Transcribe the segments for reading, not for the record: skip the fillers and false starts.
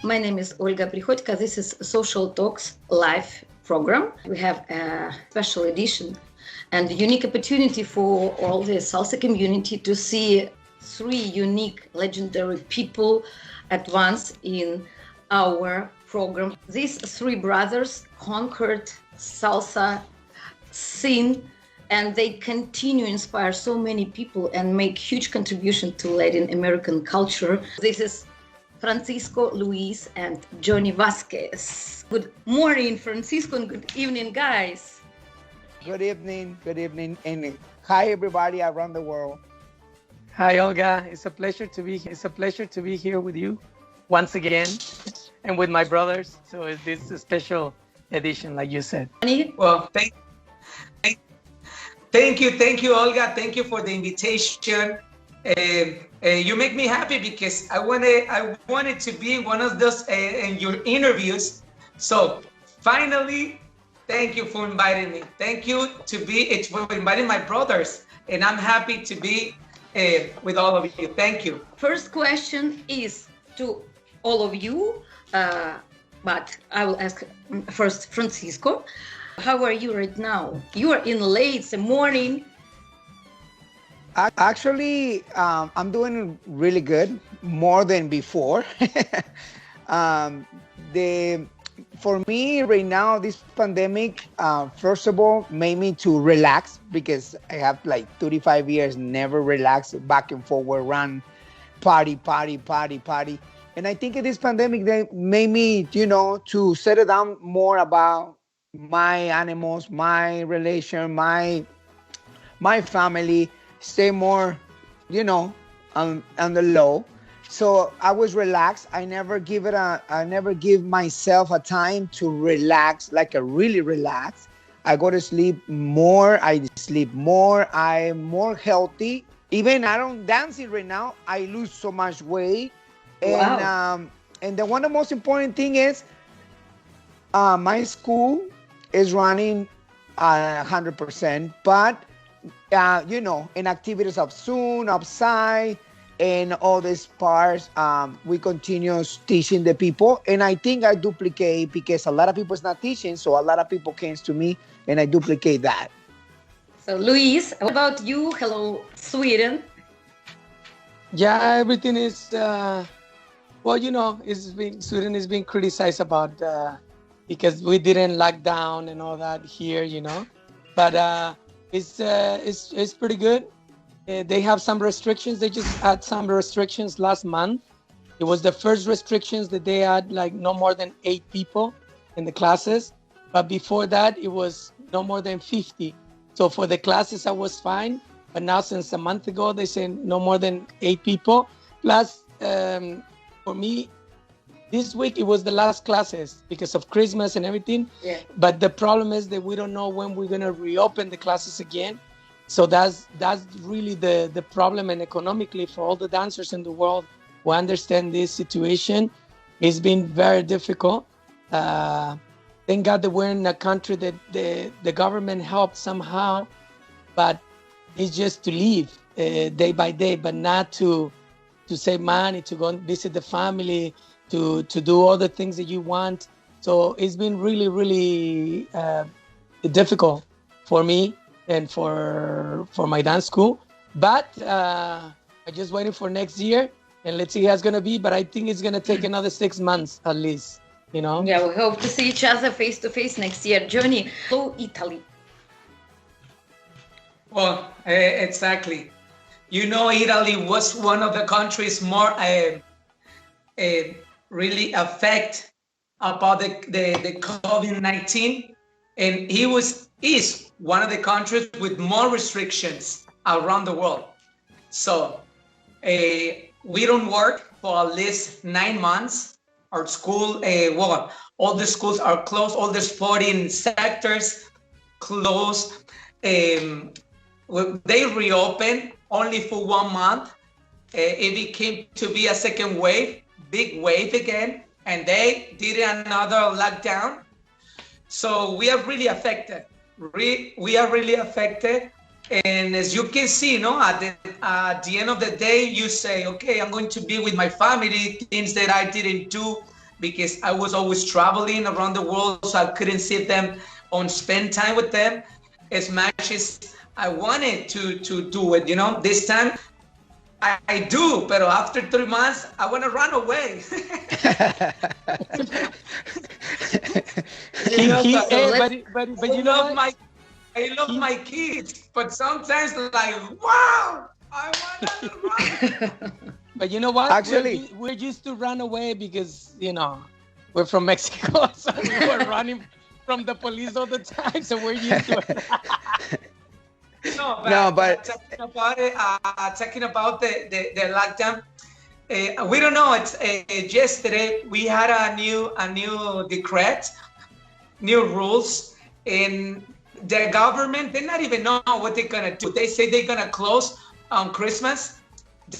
My name is Olga Prihodka. This is Social Talks live program. We have a special edition and a unique opportunity for all the salsa community to see three unique, legendary people at once in our program. These three brothers conquered salsa scene, and they continue to inspire so many people and make huge contribution to Latin American culture. This is Francisco, Luis, and Johnny Vazquez. Good morning, Francisco, and good evening, guys. Good evening, and hi everybody around the world. Hi Olga, it's a pleasure to be here. It's a pleasure to be here with you once again, and with my brothers. So this is a special edition, like you said. Well, thank you, Olga. Thank you for the invitation. You make me happy because I wanted to be in one of those in your interviews. So finally, thank you for inviting me. Thank you for inviting my brothers, and I'm happy to be with all of you. Thank you. First question is to all of you, but I will ask first Francisco. How are you right now? You are in late morning. Actually, I'm doing really good, more than before. For me right now, this pandemic, first of all, made me to relax because I have like 35 years never relaxed, back and forward, run, party. And I think in this pandemic, they made me, to settle down more about my animals, my relation, my family, stay more, on the low. So I was relaxed. I never give myself a time to relax, like a really relax. I go to sleep more. I sleep more. I'm more healthy. Even I don't dance it right now. I lose so much weight. And Wow. And the one of the most important thing is my school is running 100%, but in activities of Zoom, outside, and all these parts, we continue teaching the people. And I think I duplicate because a lot of people is not teaching, so a lot of people came to me, and I duplicate that. So Luis, how about you? Hello, Sweden. Yeah, everything is Sweden is being criticized about because we didn't lock down and all that here, but it's pretty good. They have some restrictions. They just had some restrictions last month. It was the first restrictions that they had, like no more than 8 people in the classes. But before that, it was no more than 50. So for the classes, I was fine. But now, since a month ago, they say no more than 8 people. Plus, for me, this week, it was the last classes because of Christmas and everything. Yeah. But the problem is that we don't know when we're going to reopen the classes again. So that's really the problem. And economically, for all the dancers in the world who understand this situation, it's been very difficult. Thank God that we're in a country that the government helped somehow, but it's just to live day by day, but not to save money, to go and visit the family, to do all the things that you want. So it's been really, really difficult for me and for my dance school. But I'm just waiting for next year, and let's see how it's going to be. But I think it's going to take another 6 months at least, Yeah, we hope to see each other face to face next year. Johnny, hello, Italy. Well, exactly. Italy was one of the countries more really affected about the COVID-19, and is one of the countries with more restrictions around the world. So we don't work for at least 9 months. Our school, all the schools are closed. All the sporting sectors closed. They reopened only for 1 month. It became to be a second wave, big wave again, and they did another lockdown. So we are really affected. We are really affected. And as you can see, at the end of the day, you say, okay, I'm going to be with my family, things that I didn't do because I was always traveling around the world, so I couldn't see them on spend time with them as much as I wanted to do it. This time I do, but after 3 months, I want to run away. But you know what? I love my kids, but sometimes like, wow, I want to run. But you know what? Actually, we're used to run away because, we're from Mexico, so we were running from the police all the time, so we're used to it. But talking about the lockdown, we don't know. It's yesterday we had a new decree, new rules, and the government, they not even know what they're gonna do. They say they're gonna close on Christmas.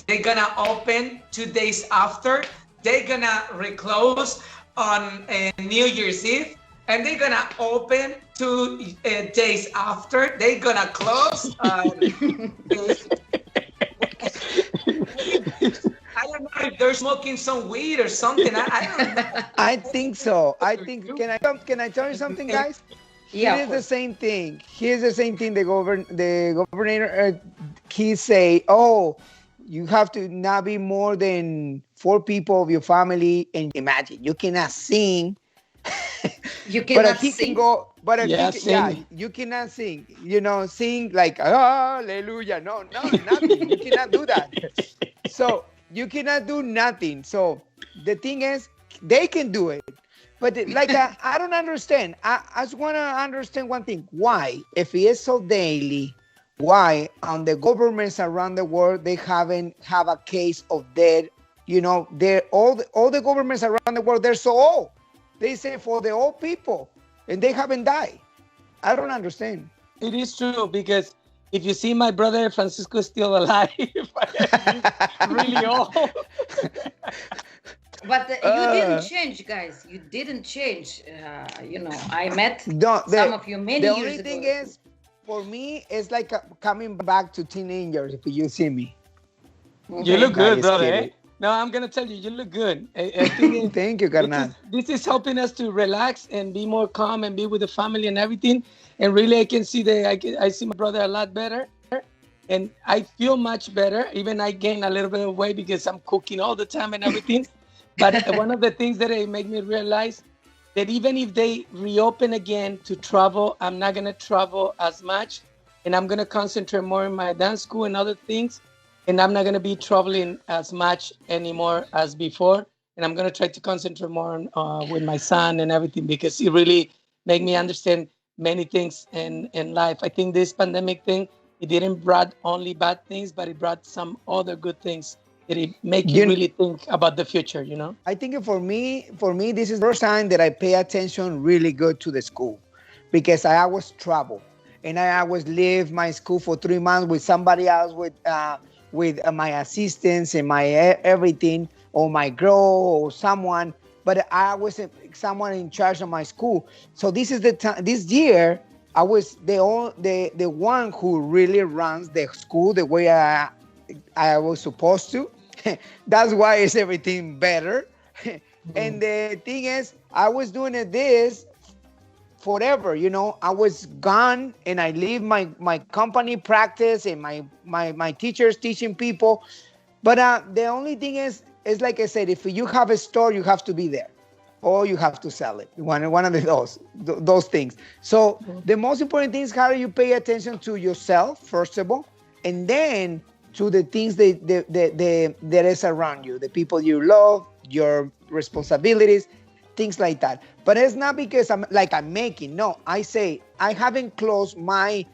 They're gonna open 2 days after. They're gonna reclose on New Year's Eve, and they're gonna open 2 days after. They're gonna close. I don't know if they're smoking some weed or something. I don't know. I think so. Can I tell you something, guys? Yeah. Here's the same thing. The governor, he say, oh, you have to not be more than 4 people of your family, and imagine you cannot sing. You cannot he sing. can go. You cannot sing. Sing like hallelujah. No, nothing. You cannot do that. So you cannot do nothing. So the thing is, they can do it. But I don't understand. I just want to understand one thing. Why, if it is so daily, why on the governments around the world, they haven't have a case of death? They're all the governments around the world, they're so old. They say for the old people, and they haven't died. I don't understand. It is true, because if you see my brother Francisco is still alive, really old. But you didn't change, guys. You didn't change. I met some of you many years ago. The only thing is, for me, it's like coming back to teenagers if you see me. You look good, brother. Eh? No, I'm going to tell you, you look good. I think Thank you, carnal. This is helping us to relax and be more calm and be with the family and everything. And really, I can see I see my brother a lot better. And I feel much better. Even I gain a little bit of weight because I'm cooking all the time and everything. But one of the things that it made me realize that even if they reopen again to travel, I'm not going to travel as much. And I'm going to concentrate more in my dance school and other things. And I'm not going to be traveling as much anymore as before. And I'm going to try to concentrate more on, with my son and everything, because it really made me understand many things in life. I think this pandemic thing, it didn't brought only bad things, but it brought some other good things. It make you really think about the future, I think for me, this is the first time that I pay attention really good to the school, because I always travel and I always leave my school for 3 months with somebody else, with my assistants and my everything, or my girl or someone. But I was someone in charge of my school. So this is the time. This year, I was the one who really runs the school the way I was supposed to. That's why it's everything better. And the thing is, I was doing this forever. I was gone and I leave my company practice and my teachers teaching people. But the only thing is like I said, if you have a store, you have to be there, or you have to sell it. One of those things. So the most important thing is how you pay attention to yourself, first of all, and then to the things that is around you, the people you love, your responsibilities, things like that. But it's not because I'm making. No, I say I haven't closed my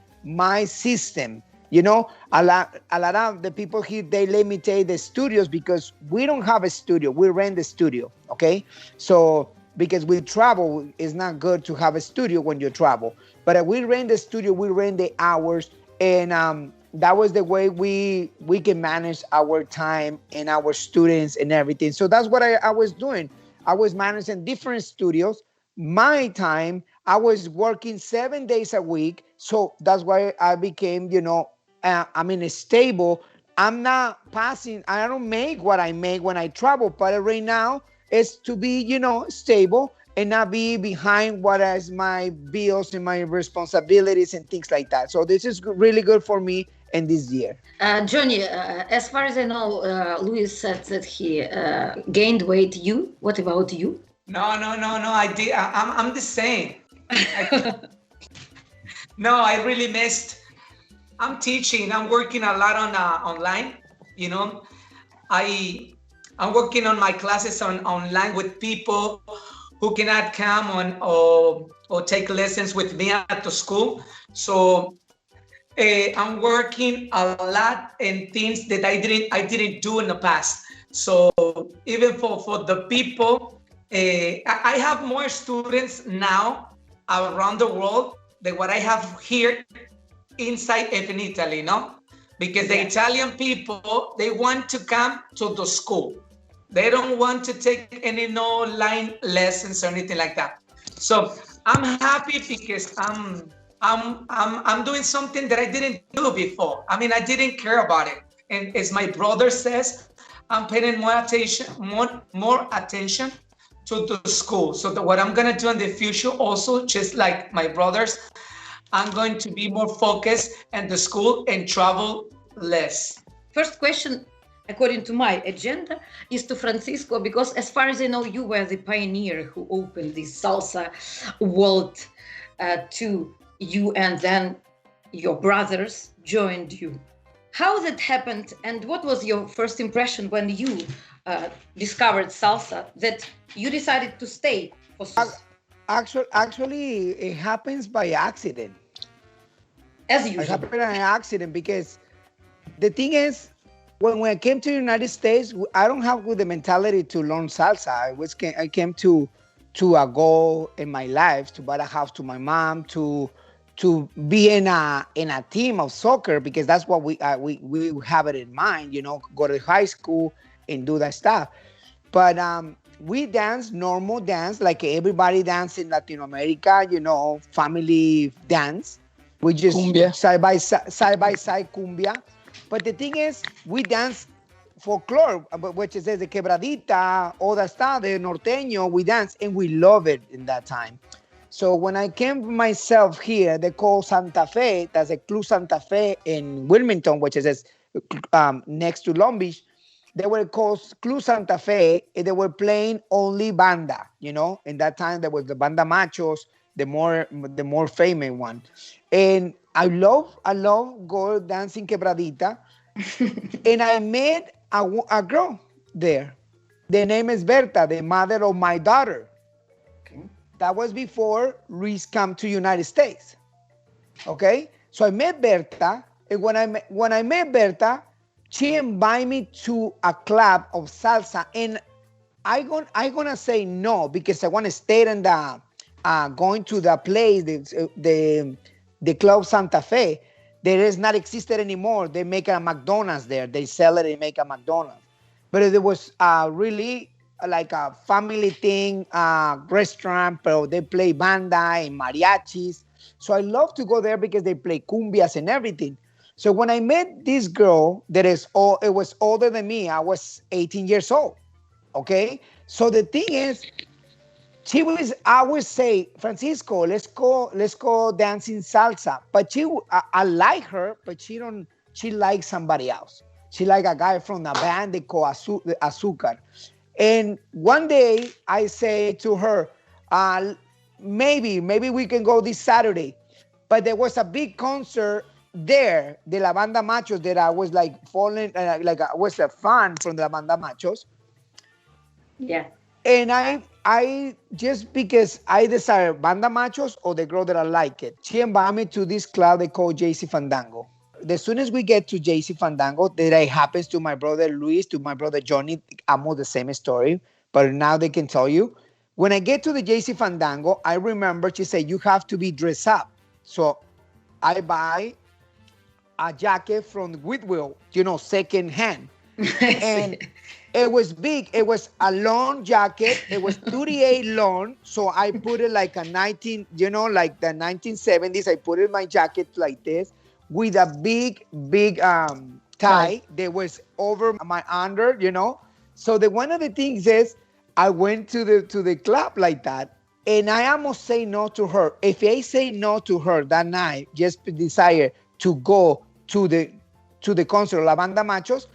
system. A lot of the people here, they limitate the studios because we don't have a studio. We rent the studio, okay? So because we travel, it's not good to have a studio when you travel. But we rent the studio, we rent the hours, and that was the way we can manage our time and our students and everything. So that's what I was doing. I was managing different studios. My time, I was working 7 days a week. So that's why I became, I'm in a stable. I'm not passing. I don't make what I make when I travel. But right now, is to be, stable and not be behind what is my bills and my responsibilities and things like that. So this is really good for me in this year. Johnny, as far as I know, Luis said that he gained weight. What about you? No. I did. I'm the same. No, I really missed. I'm teaching. I'm working a lot on online. I'm working on my classes online with people who cannot come on or take lessons with me at the school. So I'm working a lot in things that I didn't do in the past. So even for the people, I have more students now around the world than what I have here inside in Italy, no? Because the Italian people, they want to come to the school. They don't want to take any online lessons or anything like that. So I'm happy because I'm doing something that I didn't do before. I mean, I didn't care about it. And as my brother says, I'm paying more attention to the school. So what I'm gonna do in the future also, just like my brothers, I'm going to be more focused in the school and travel less. First question, according to my agenda, is to Francisco, because as far as I know, you were the pioneer who opened this salsa world to you, and then your brothers joined you. How that happened, and what was your first impression when you discovered salsa, that you decided to stay for salsa? Actually, it happens by accident. As usual. It happened by accident because the thing is, when I came to the United States, I don't have the mentality to learn salsa. I came to a goal in my life to buy a house to my mom, to be in a team of soccer, because that's what we have it in mind, go to high school and do that stuff. But we dance normal dance like everybody dance in Latin America, family dance. We just cumbia. side by side cumbia. But the thing is, we dance folklore, which is the quebradita, all that stuff, the norteño, we dance and we love it in that time. So when I came myself here, they call Santa Fe, that's a Club Santa Fe in Wilmington, which is next to Long Beach. They were called Club Santa Fe, and they were playing only banda, In that time, there was the Banda Machos, the more famous one. And I love go dancing quebradita. And I met a girl there. The name is Berta, the mother of my daughter. Okay. That was before Reese came to United States. Okay, so I met Berta, and when I met Berta, she invited me to a club of salsa, and I gonna say no because I want to stay in the going to the place, the Club Santa Fe. There is not existed anymore. They make a McDonald's there. They sell it and make a McDonald's. But it was really like a family thing, restaurant, but they play banda and mariachis. So I love to go there because they play cumbias and everything. So when I met this girl it was older than me. I was 18 years old. Okay. So the thing is, I would say, Francisco, let's go dancing salsa. But I like her, but she likes somebody else. She like a guy from the band they call Azúcar. And one day I say to her, maybe we can go this Saturday. But there was a big concert there, de la Banda Machos, that I was like falling, like I was a fan from the Banda Machos. Yeah. And I just because I decided Banda Machos or the girl that I like it, she invited me to this club they call JC Fandango. As soon as we get to JC Fandango, that happens to my brother Luis, to my brother Johnny, almost the same story, but now they can tell you. When I get to the JC Fandango, I remember she said, you have to be dressed up. So I buy a jacket from Goodwill, second hand. And it was big. It was a long jacket. It was 38 long. So I put it like a like the 1970s. I put it in my jacket like this with a big tie that was over my under, So one of the things is I went to the club like that, and I almost say no to her. If I say no to her that night, just desire to go to the concert La Banda Machos,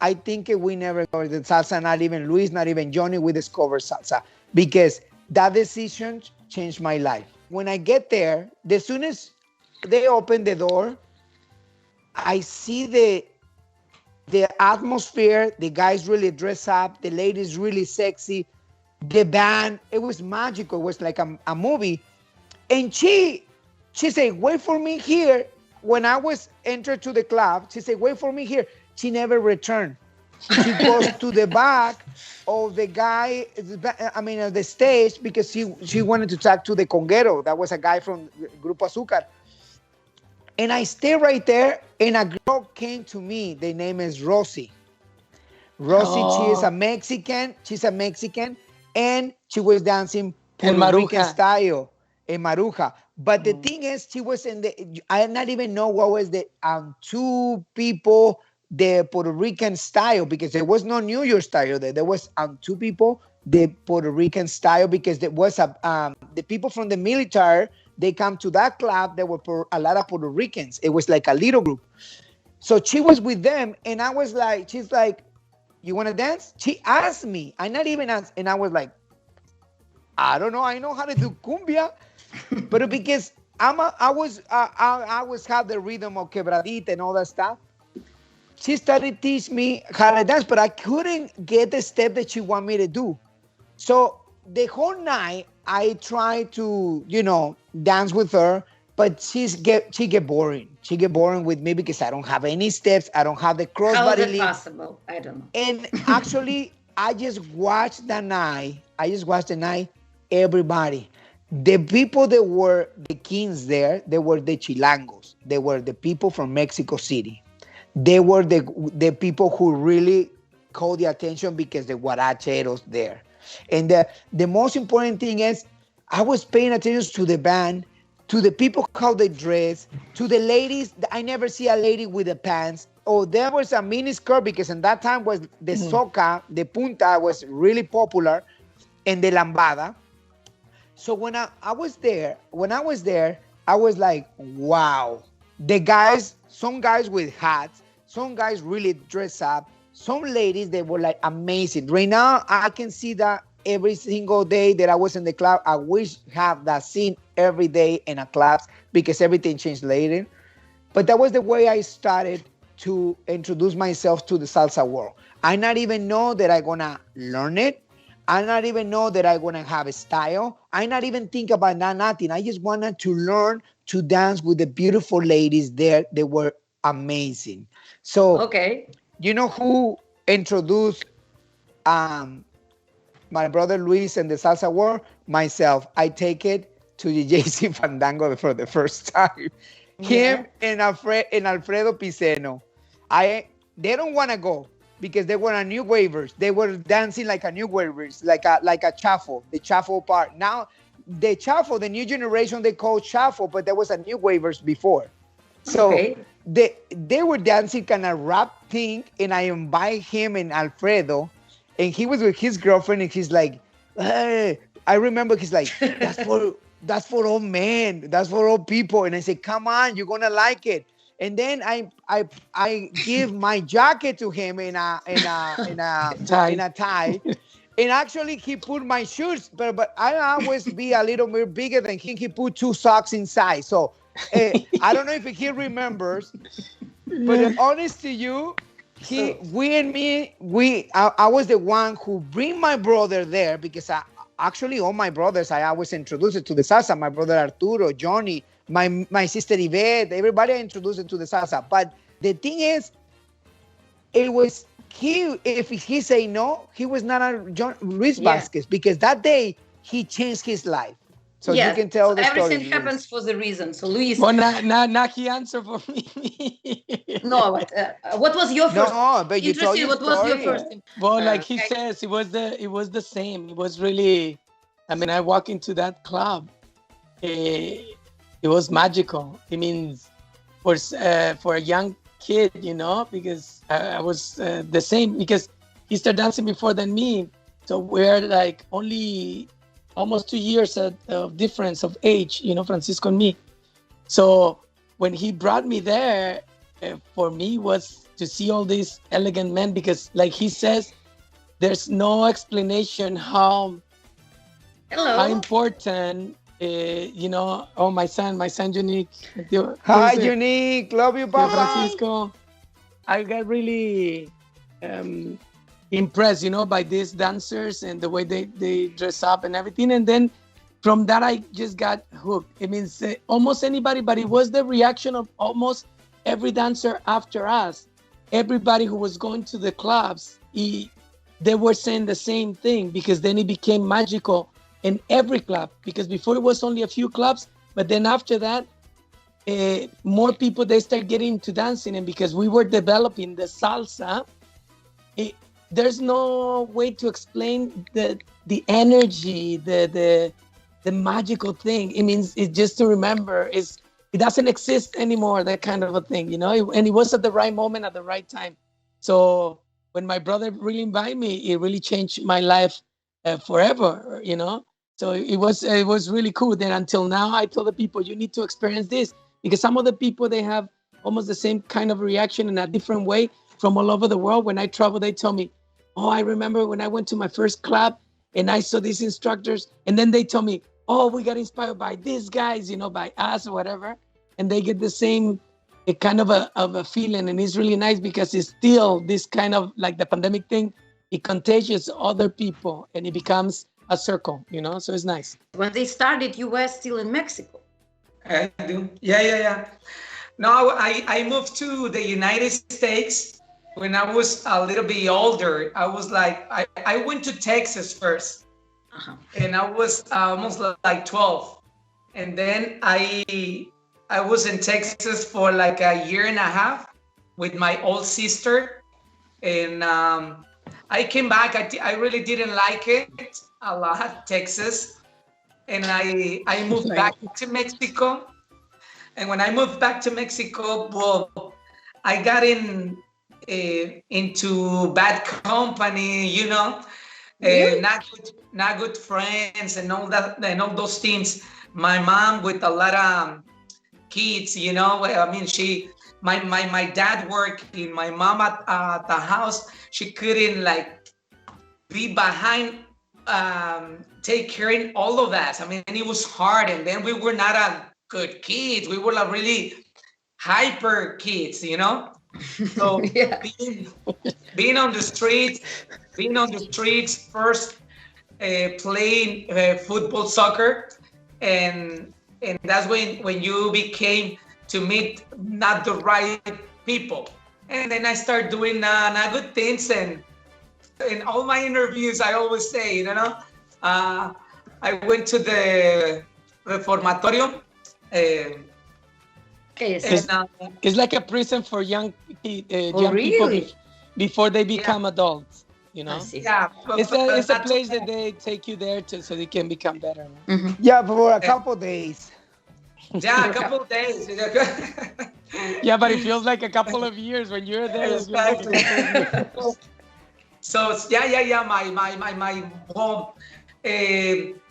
I think we never go to the salsa. Not even Luis, not even Johnny. We discovered salsa because that decision changed my life. When I get there, as soon as they open the door, I see the atmosphere. The guys really dress up. The ladies really sexy. The band, it was magical. It was like a movie. And she said, wait for me here. When I was entered to the club, she said, wait for me here. She never returned. She goes to the back of the guy, of the stage, because she wanted to talk to the conguero. That was a guy from Grupo Azúcar. And I stay right there, and a girl came to me. The name is Rosie. Rosie, she is a Mexican. She's a Mexican, and she was dancing Puerto Rican style in Maruja. But the thing is, she was I did not even know what was the two people, the Puerto Rican style, because there was no New York style there. There was two people, the Puerto Rican style, because there was the people from the military. They come to that club. There were a lot of Puerto Ricans. It was like a little group. So she was with them, and I was like, she's like, you want to dance? She asked me. I not even asked, and I was like, I don't know. I know how to do cumbia, but because I was have the rhythm of quebradita and all that stuff. She started teaching me how to dance, but I couldn't get the step that she wanted me to do. So the whole night, I tried to, dance with her, but she get boring. She get boring with me because I don't have any steps. I don't have the crossbody. How is it possible? I don't know. And actually, I just watched the night. Everybody. The people that were the kings there, they were the Chilangos. They were the people from Mexico City. They were the people who really called the attention because the guaracheros there. And the most important thing is I was paying attention to the band, to the people how they dress, to the ladies. I never see a lady with the pants. Oh, there was a mini skirt because in that time was the soca, the punta was really popular, and the lambada. So when I was there, I was like, wow. The guys, some guys with hats, some guys really dress up. Some ladies, they were like amazing. Right now, I can see that every single day that I was in the club. I wish have that scene every day in a class because everything changed later. But that was the way I started to introduce myself to the salsa world. I not even know that I'm going to learn it. I not even know that I'm going to have a style. I not even think about nothing. I just wanted to learn to dance with the beautiful ladies there. They were amazing. So, okay. You know who introduced my brother Luis and the salsa world? Myself. I take it to the JC Fandango for the first time. Him and Alfredo Piceno. They don't want to go because they were a new waivers. They were dancing like a new waivers, like a chafo, the chafo part. Now the chafo, the new generation, they call chafo, but there was a new waivers before. So they were dancing kind of rap thing, and I invite him and Alfredo, and he was with his girlfriend, and he's like, hey, I remember he's like, that's for all men, that's for all people. And I said, come on, you're gonna like it. And then I give my jacket to him in a tie. And actually, he put my shoes, but I always be a little bit bigger than him. He put 2 socks inside. So I don't know if he remembers, but honest to you, I was the one who bring my brother there because actually all my brothers, I always introduced it to the salsa. My brother Arturo, Johnny, my sister Yvette, everybody I introduced it to the salsa. But the thing is, it was if he say no, he was not a Luis Vazquez because that day he changed his life. So you can tell the story. Everything happens for the reason. So Luis. Well, now he answered for me. No, but what was your first? No, but you told your what was your first? Well, like he says, it was the same. It was really. I mean, I walk into that club. It was magical. It means for a young kid, because I was the same because he started dancing before than me. So we're like only almost 2 years of difference of age, Francisco and me. So when he brought me there, for me was to see all these elegant men, because like he says, there's no explanation how important, oh, my son Unique. Hi, Unique. Love you, Papa. Francisco. I got really impressed, by these dancers and the way they dress up and everything. And then from that, I just got hooked. It means almost anybody, but it was the reaction of almost every dancer after us. Everybody who was going to the clubs, they were saying the same thing, because then it became magical in every club. Because before it was only a few clubs, but then after that, more people, they start getting into dancing. And because we were developing the salsa, there's no way to explain the energy, the magical thing. It means it's just to remember, it doesn't exist anymore, that kind of a thing, and it was at the right moment at the right time. So when my brother really invited me, it really changed my life forever, So it was really cool. Then until now, I tell the people, you need to experience this, because some of the people, they have almost the same kind of reaction in a different way from all over the world. When I travel, they tell me, oh, I remember when I went to my first club and I saw these instructors, and then they tell me, oh, we got inspired by these guys, by us or whatever. And they get the same kind of a feeling. And it's really nice, because it's still this kind of, like the pandemic thing, it contagious other people and it becomes a circle, so it's nice. When they started, you were still in Mexico. I do. Yeah. No, I moved to the United States when I was a little bit older. I was like, I went to Texas first. And I was almost like 12. And then I was in Texas for like a year and a half with my old sister. And I came back. I really didn't like it a lot, Texas. And I moved back to Mexico. And when I moved back to Mexico, well, I got into bad company, really? Not good friends and all that, and all those things. My mom with a lot of kids, I mean, my dad working, my mom at the house, she couldn't like be behind, take care of all of that. I mean, it was hard. And then we were not a good kids. We were like really hyper kids, So yeah. being on the streets first, playing football, soccer, and that's when you became to meet not the right people. And then I started doing not good things. And in all my interviews, I always say, I went to the reformatorio. It's like a prison for young people before they become adults. I see. Yeah, it's a place that they take you there so they can become better. Mm-hmm. Yeah, for a couple days. Yeah, a couple of days. Yeah, but it feels like a couple of years when you're there. Exactly. So yeah. My mom,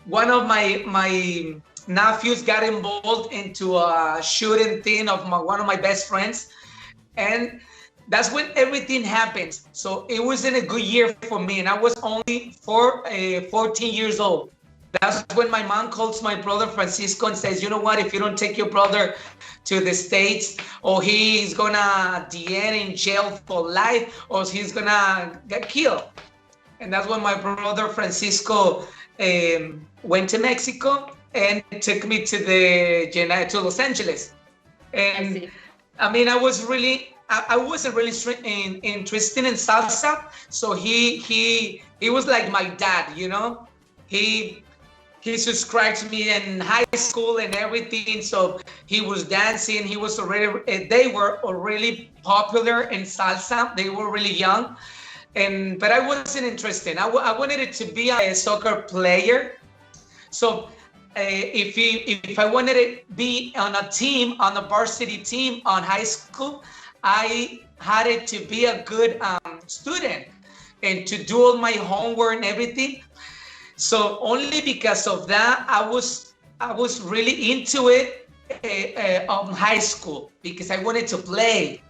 one of my nephews got involved into a shooting thing of one of my best friends, and that's when everything happens. So it wasn't a good year for me, and I was only 14 years old. That's when my mom calls my brother Francisco and says, you know what, if you don't take your brother to the States, or he's gonna be in jail for life, or he's gonna get killed. And that's when my brother Francisco went to Mexico and took me to Los Angeles. And I mean, I wasn't really interested in salsa. So he was like my dad, He subscribed to me in high school and everything. So he was dancing. They were already popular in salsa. They were really young. But I wasn't interested. I wanted it to be a soccer player. So if I wanted to be on a team, on a varsity team on high school, I had it to be a good student. and to do all my homework and everything. So only because of that, I was really into it on high school because I wanted to play.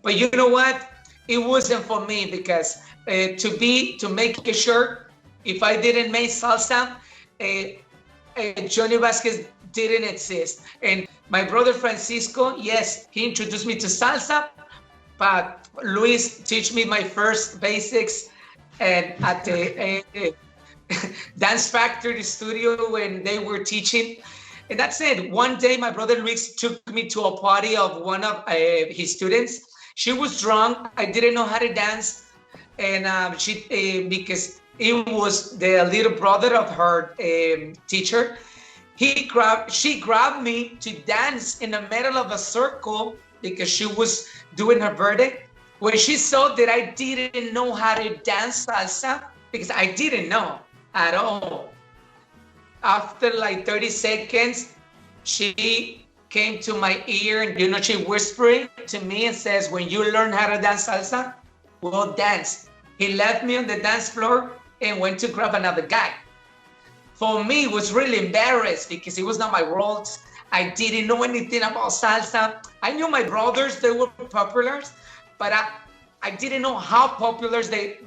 But you know what? It wasn't for me because to make a shirt, if I didn't make salsa, Johnny Vazquez didn't exist. And my brother Francisco, yes, he introduced me to salsa, but Luis teach me my first basics and at the Dance Factory studio when they were teaching. And that's it. One day, my brother Luis took me to a party of one of his students. She was drunk. I didn't know how to dance. And because it was the little brother of her teacher, she grabbed me to dance in the middle of a circle because she was doing her birthday. When she saw that I didn't know how to dance salsa, because I didn't know at all. After like 30 seconds, she came to my ear and, she whispered to me and says, when you learn how to dance salsa, we'll dance. He left me on the dance floor and went to grab another guy. For me, it was really embarrassed because it was not my world. I didn't know anything about salsa. I knew my brothers, they were popular, but I didn't know how popular they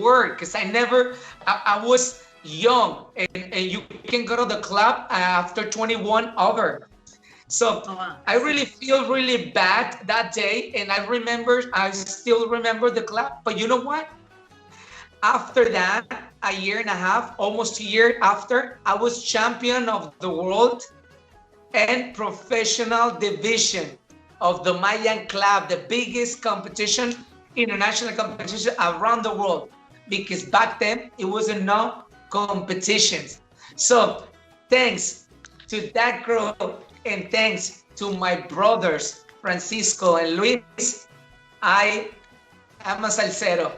were because I was young and you can go to the club after 21 over. So I really feel really bad that day. And I still remember the club, but you know what? After that, a year and a half, almost a year after, I was champion of the world and professional division of the Mayan Club, the biggest competition, international competition around the world, because back then it wasn't no competitions. So thanks to that group and thanks to my brothers, Francisco and Luis, I am a salsero.